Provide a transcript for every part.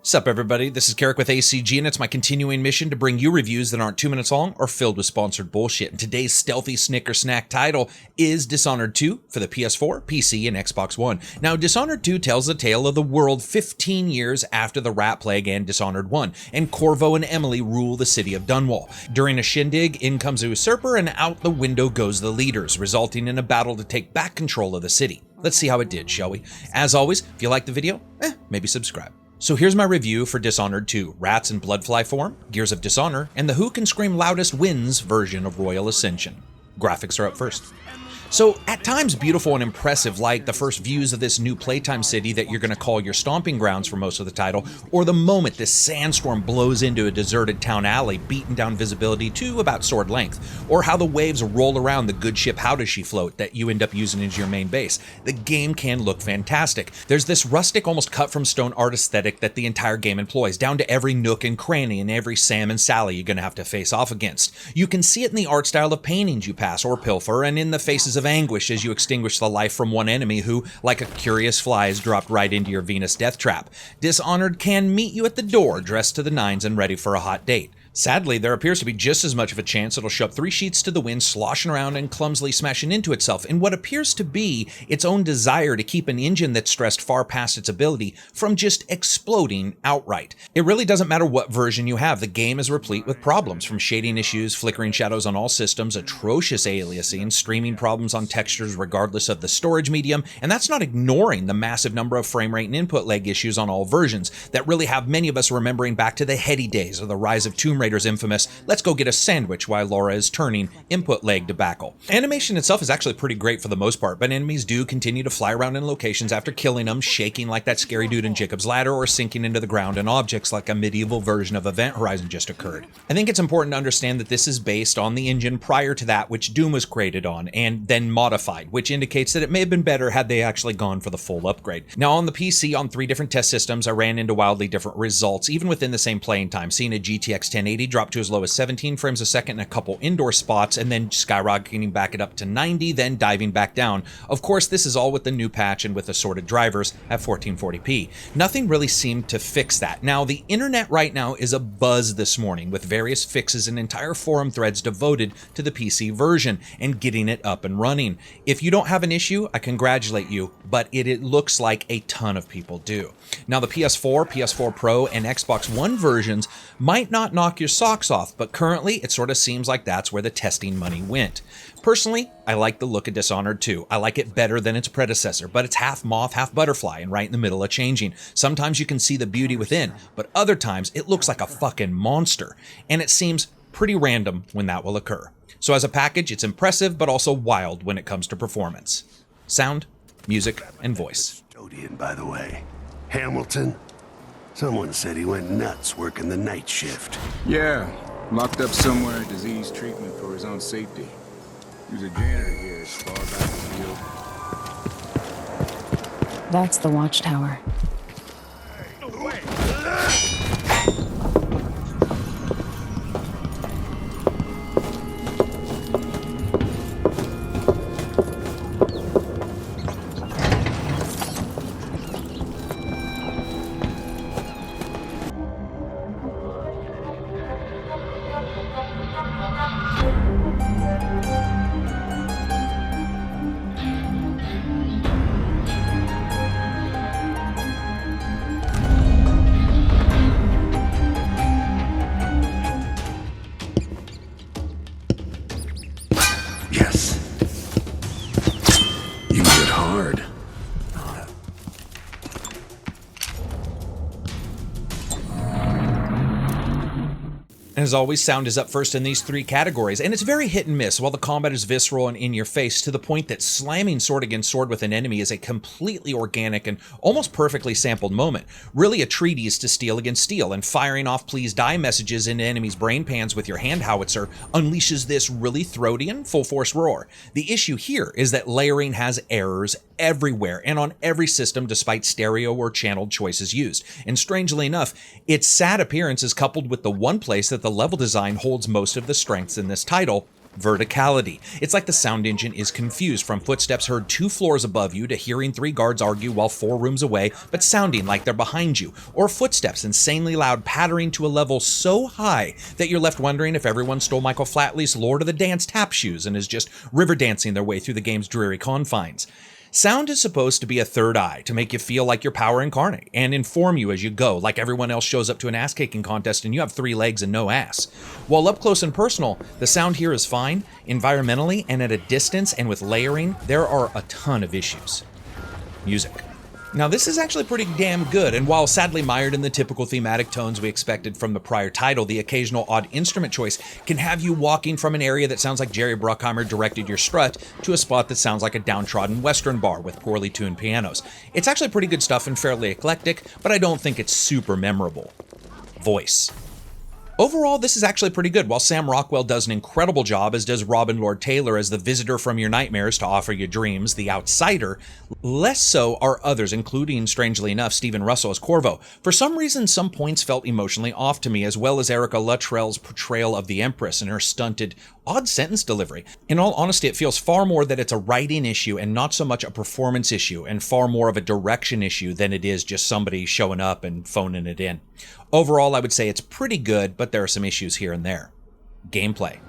Sup everybody, this is Karak with ACG and it's my continuing mission to bring you reviews that aren't 2 minutes long or filled with sponsored bullshit. And today's stealthy snicker snack title is Dishonored 2 for the PS4, PC, and Xbox One. Now Dishonored 2 tells the tale of the world 15 years after the Rat Plague and Dishonored 1, and Corvo and Emily rule the city of Dunwall. During a shindig, in comes a usurper and out the window goes the leaders, resulting in a battle to take back control of the city. Let's see how it did, shall we? As always, if you like the video, maybe subscribe. So here's my review for Dishonored 2, Rats in Bloodfly form, Gears of Dishonor, and the Who Can Scream Loudest Wins version of Royal Ascension. Graphics are up first. So, at times beautiful and impressive, like the first views of this new playtime city that you're going to call your stomping grounds for most of the title, or the moment this sandstorm blows into a deserted town alley, beating down visibility to about sword length, or how the waves roll around the good ship How Does She Float that you end up using as your main base. The game can look fantastic. There's this rustic, almost cut from stone art aesthetic that the entire game employs, down to every nook and cranny and every Sam and Sally you're going to have to face off against. You can see it in the art style of paintings you pass or pilfer, and in the faces of anguish as you extinguish the life from one enemy who, like a curious fly, is dropped right into your Venus death trap. Dishonored can meet you at the door, dressed to the nines and ready for a hot date. Sadly, there appears to be just as much of a chance it'll show up 3 sheets to the wind, sloshing around and clumsily smashing into itself in what appears to be its own desire to keep an engine that's stressed far past its ability from just exploding outright. It really doesn't matter what version you have, the game is replete with problems, from shading issues, flickering shadows on all systems, atrocious aliasing, streaming problems on textures regardless of the storage medium, and that's not ignoring the massive number of frame rate and input lag issues on all versions that really have many of us remembering back to the heady days of the rise of Tomb Raider's infamous "let's go get a sandwich while Laura is turning" input lag debacle. Animation itself is actually pretty great for the most part, but enemies do continue to fly around in locations after killing them, shaking like that scary dude in Jacob's Ladder, or sinking into the ground in objects like a medieval version of Event Horizon just occurred. I think it's important to understand that this is based on the engine prior to that which Doom was created on, and then modified, which indicates that it may have been better had they actually gone for the full upgrade. Now on the PC, on 3 different test systems, I ran into wildly different results, even within the same playing time, seeing a GTX 1080 dropped to as low as 17 frames a second in a couple indoor spots, and then skyrocketing back it up to 90, then diving back down. Of course, this is all with the new patch and with assorted drivers at 1440p. Nothing really seemed to fix that. Now, the internet right now is abuzz this morning with various fixes and entire forum threads devoted to the PC version and getting it up and running. If you don't have an issue, I congratulate you, but it looks like a ton of people do. Now, the PS4, PS4 Pro, and Xbox One versions might not knock your socks off, but currently it sort of seems like that's where the testing money went. Personally, I like the look of Dishonored 2. I like it better than its predecessor, but it's half moth, half butterfly, and right in the middle of changing. Sometimes you can see the beauty within, but other times it looks like a fucking monster, and it seems pretty random when that will occur. So as a package, it's impressive, but also wild when it comes to performance. Sound, music, and voice. Custodian, by the way. Hamilton? Someone said he went nuts working the night shift. Yeah, locked up somewhere at disease treatment for his own safety. He was a janitor here as far back as the That's the watchtower. Yes. You hit hard. And as always, sound is up first in these 3 categories, and it's very hit and miss. While the combat is visceral and in your face, to the point that slamming sword against sword with an enemy is a completely organic and almost perfectly sampled moment. Really a treatise to steel against steel, and firing off please die messages into enemies' brain pans with your hand howitzer unleashes this really throaty and full force roar. The issue here is that layering has errors everywhere and on every system despite stereo or channeled choices used. And strangely enough, its sad appearance is coupled with the one place that the level design holds most of the strengths in this title, Verticality. It's like the sound engine is confused from footsteps heard 2 floors above you to hearing 3 guards argue while 4 rooms away, but sounding like they're behind you, or footsteps insanely loud pattering to a level so high that you're left wondering if everyone stole Michael Flatley's Lord of the Dance tap shoes and is just river dancing their way through the game's dreary confines. Sound is supposed to be a third eye to make you feel like you're power incarnate and inform you as you go, like everyone else shows up to an ass-kicking contest and you have 3 legs and no ass. While up close and personal, the sound here is fine. Environmentally and at a distance and with layering, there are a ton of issues. Music. Now this is actually pretty damn good, and while sadly mired in the typical thematic tones we expected from the prior title, the occasional odd instrument choice can have you walking from an area that sounds like Jerry Bruckheimer directed your strut to a spot that sounds like a downtrodden western bar with poorly tuned pianos. It's actually pretty good stuff and fairly eclectic, but I don't think it's super memorable. Voice. Overall, this is actually pretty good. While Sam Rockwell does an incredible job, as does Robin Lord Taylor as the visitor from your nightmares to offer you dreams, the outsider, less so are others, including, strangely enough, Stephen Russell as Corvo. For some reason, some points felt emotionally off to me, as well as Erica Luttrell's portrayal of the Empress and her stunted, odd sentence delivery. In all honesty, it feels far more that it's a writing issue and not so much a performance issue, and far more of a direction issue than it is just somebody showing up and phoning it in. Overall, I would say it's pretty good, but there are some issues here and there. Gameplay.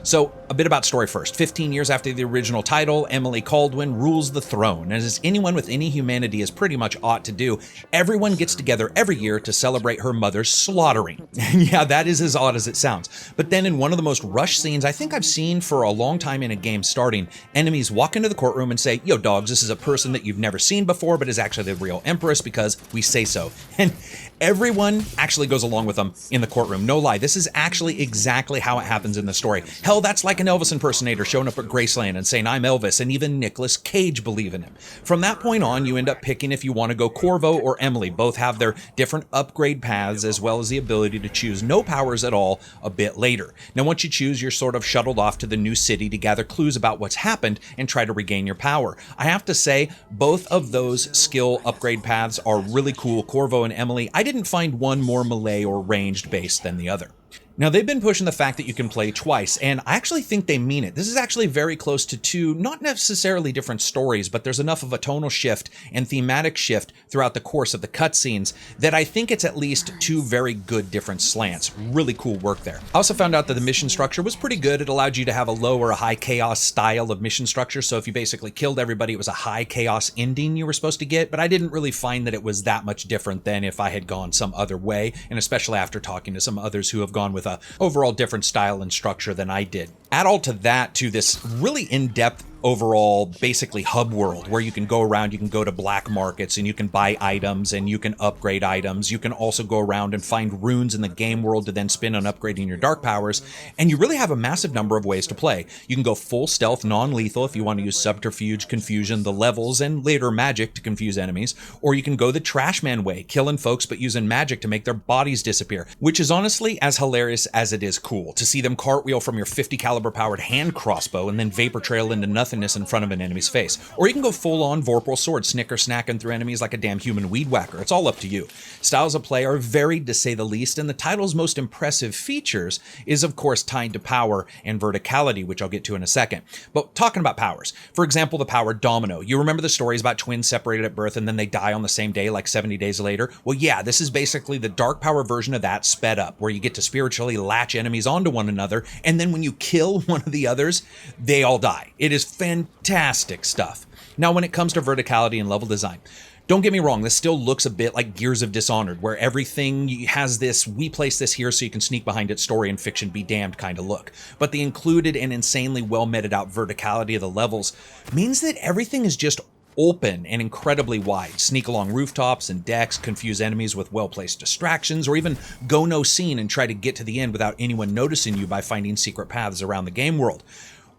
So, a bit about story first. 15 years after the original title, Emily Kaldwin rules the throne, and as anyone with any humanity is pretty much ought to do, everyone gets together every year to celebrate her mother's slaughtering. Yeah, that is as odd as it sounds. But then in one of the most rushed scenes I think I've seen for a long time in a game starting, enemies walk into the courtroom and say, "Yo, dogs, this is a person that you've never seen before, but is actually the real Empress because we say so." And everyone actually goes along with them in the courtroom. No lie, this is actually exactly how it happens in the story. Hell, that's like an Elvis impersonator showing up at Graceland and saying, "I'm Elvis," and even Nicolas Cage believe in him. From that point on, you end up picking if you want to go Corvo or Emily. Both have their different upgrade paths, as well as the ability to choose no powers at all a bit later. Now, once you choose, you're sort of shuttled off to the new city to gather clues about what's happened and try to regain your power. I have to say, both of those skill upgrade paths are really cool. Corvo and Emily, I didn't find one more melee or ranged based than the other. Now, they've been pushing the fact that you can play twice, and I actually think they mean it. This is actually very close to 2, not necessarily different stories, but there's enough of a tonal shift and thematic shift throughout the course of the cutscenes that I think it's at least 2 very good different slants. Really cool work there. I also found out that the mission structure was pretty good. It allowed you to have a low or a high chaos style of mission structure, so if you basically killed everybody, it was a high chaos ending you were supposed to get, but I didn't really find that it was that much different than if I had gone some other way, and especially after talking to some others who have gone with a overall different style and structure than I did. Add all to that to this really in-depth overall basically hub world where you can go around, you can go to black markets and you can buy items and you can upgrade items. You can also go around and find runes in the game world to then spend on upgrading your dark powers. And you really have a massive number of ways to play. You can go full stealth, non-lethal if you want to use subterfuge, confusion, the levels, and later magic to confuse enemies. Or you can go the trash man way, killing folks but using magic to make their bodies disappear, which is honestly as hilarious as it is cool to see them cartwheel from your 50 caliber powered hand crossbow and then vapor trail into nothingness in front of an enemy's face. Or you can go full-on Vorpal sword, snicker snacking through enemies like a damn human weed whacker. It's all up to you. Styles of play are varied to say the least, and the title's most impressive features is of course tied to power and verticality, which I'll get to in a second. But talking about powers, for example, the power Domino. You remember the stories about twins separated at birth and then they die on the same day like 70 days later? Well, yeah, this is basically the dark power version of that sped up, where you get to spiritually latch enemies onto one another, and then when you kill one of the others, they all die. It is fantastic stuff. Now, when it comes to verticality and level design, don't get me wrong, this still looks a bit like Gears of Dishonored, where everything has this, we place this here so you can sneak behind it, story and fiction be damned kind of look. But the included and insanely well meted out verticality of the levels means that everything is just open and incredibly wide. Sneak along rooftops and decks, confuse enemies with well-placed distractions, or even go no scene and try to get to the end without anyone noticing you by finding secret paths around the game world.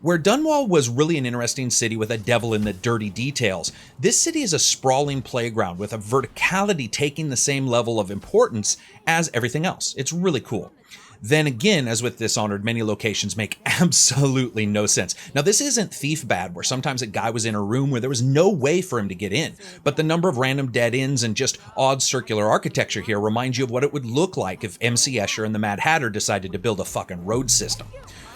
Where Dunwall was really an interesting city with a devil in the dirty details, this city is a sprawling playground with a verticality taking the same level of importance as everything else. It's really cool. Then again, as with Dishonored, many locations make absolutely no sense. Now, this isn't Thief bad, where sometimes a guy was in a room where there was no way for him to get in, but the number of random dead ends and just odd circular architecture here reminds you of what it would look like if MC Escher and the Mad Hatter decided to build a fucking road system.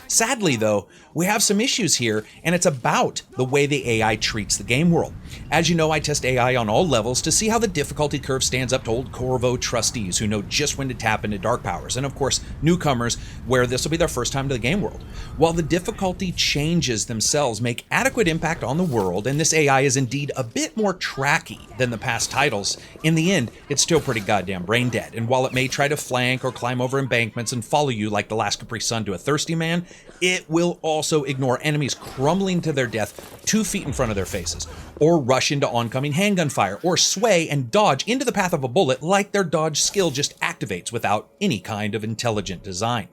Sadly, though, we have some issues here, and it's about the way the AI treats the game world. As you know, I test AI on all levels to see how the difficulty curve stands up to old Corvo trustees who know just when to tap into dark powers, and of course, newcomers where this will be their first time to the game world. While the difficulty changes themselves make adequate impact on the world, and this AI is indeed a bit more tracky than the past titles, in the end, it's still pretty goddamn brain dead, and while it may try to flank or climb over embankments and follow you like the last Capri Sun to a thirsty man, it will also ignore enemies crumbling to their death 2 feet in front of their faces, or rush into oncoming handgun fire, or sway and dodge into the path of a bullet like their dodge skill just activates without any kind of intelligent design.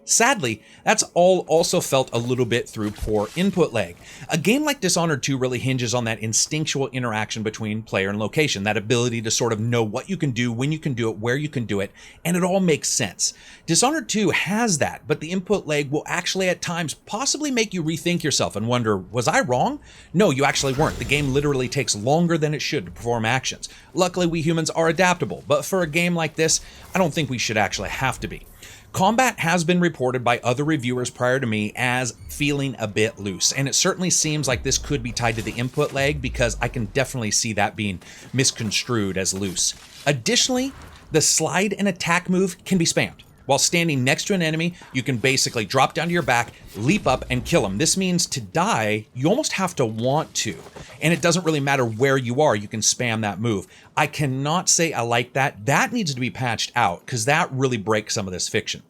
Sadly, that's all also felt a little bit through poor input lag. A game like Dishonored 2 really hinges on that instinctual interaction between player and location, that ability to sort of know what you can do, when you can do it, where you can do it, and it all makes sense. Dishonored 2 has that, but the input lag will actually at times possibly make you rethink yourself and wonder, was I wrong? No, you actually weren't. The game literally takes longer than it should to perform actions. Luckily, we humans are adaptable, but for a game like this, I don't think we should actually have to be. Combat has been reported by other reviewers prior to me as feeling a bit loose, and it certainly seems like this could be tied to the input lag because I can definitely see that being misconstrued as loose. Additionally, the slide and attack move can be spammed. While standing next to an enemy, you can basically drop down to your back, leap up, and kill them. This means to die, you almost have to want to. And it doesn't really matter where you are, you can spam that move. I cannot say I like that. That needs to be patched out, because that really breaks some of this fiction.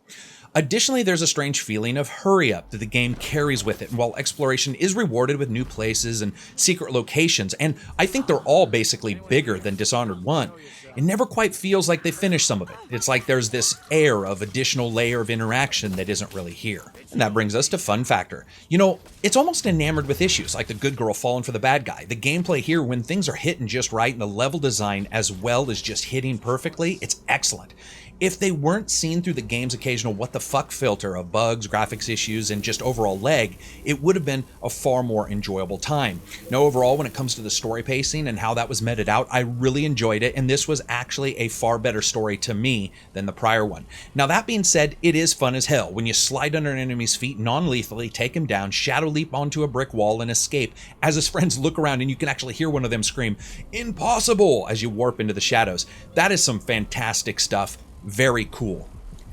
Additionally, there's a strange feeling of hurry up that the game carries with it, and while exploration is rewarded with new places and secret locations, and I think they're all basically bigger than Dishonored 1, it never quite feels like they finished some of it. It's like there's this air of additional layer of interaction that isn't really here. And that brings us to fun factor. You know, it's almost enamored with issues like the good girl falling for the bad guy. The gameplay here, when things are hitting just right, and the level design as well as just hitting perfectly, it's excellent. If they weren't seen through the game's occasional what the fuck filter of bugs, graphics issues, and just overall lag, it would have been a far more enjoyable time. Now overall, when it comes to the story pacing and how that was meted out, I really enjoyed it, and this was actually a far better story to me than the prior one. Now that being said, it is fun as hell when you slide under an enemy's feet non-lethally, take him down, shadow leap onto a brick wall, and escape as his friends look around and you can actually hear one of them scream, "Impossible!" as you warp into the shadows. That is some fantastic stuff. Very cool.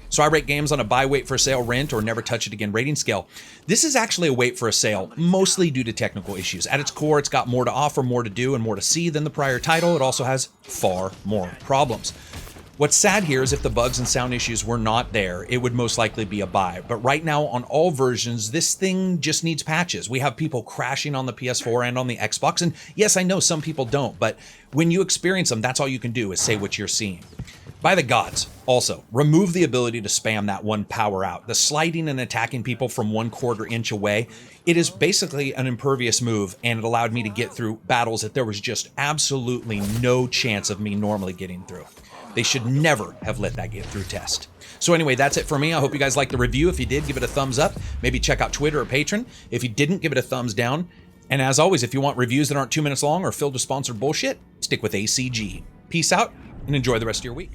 So I rate games on a buy, wait for sale, rent, or never touch it again rating scale. This is actually a wait for a sale, mostly due to technical issues. At its core, it's got more to offer, more to do, and more to see than the prior title. It also has far more problems. What's sad here is if the bugs and sound issues were not there, it would most likely be a buy. But right now, on all versions, this thing just needs patches. We have people crashing on the PS4 and on the Xbox, and yes, I know some people don't, but when you experience them, that's all you can do is say what you're seeing. By the gods, also, remove the ability to spam that one power out. The sliding and attacking people from 1/4 inch away, it is basically an impervious move, and it allowed me to get through battles that there was just absolutely no chance of me normally getting through. They should never have let that get through test. So anyway, that's it for me. I hope you guys liked the review. If you did, give it a thumbs up. Maybe check out Twitter or Patreon. If you didn't, give it a thumbs down. And as always, if you want reviews that aren't 2 minutes long or filled with sponsored bullshit, stick with ACG. Peace out and enjoy the rest of your week.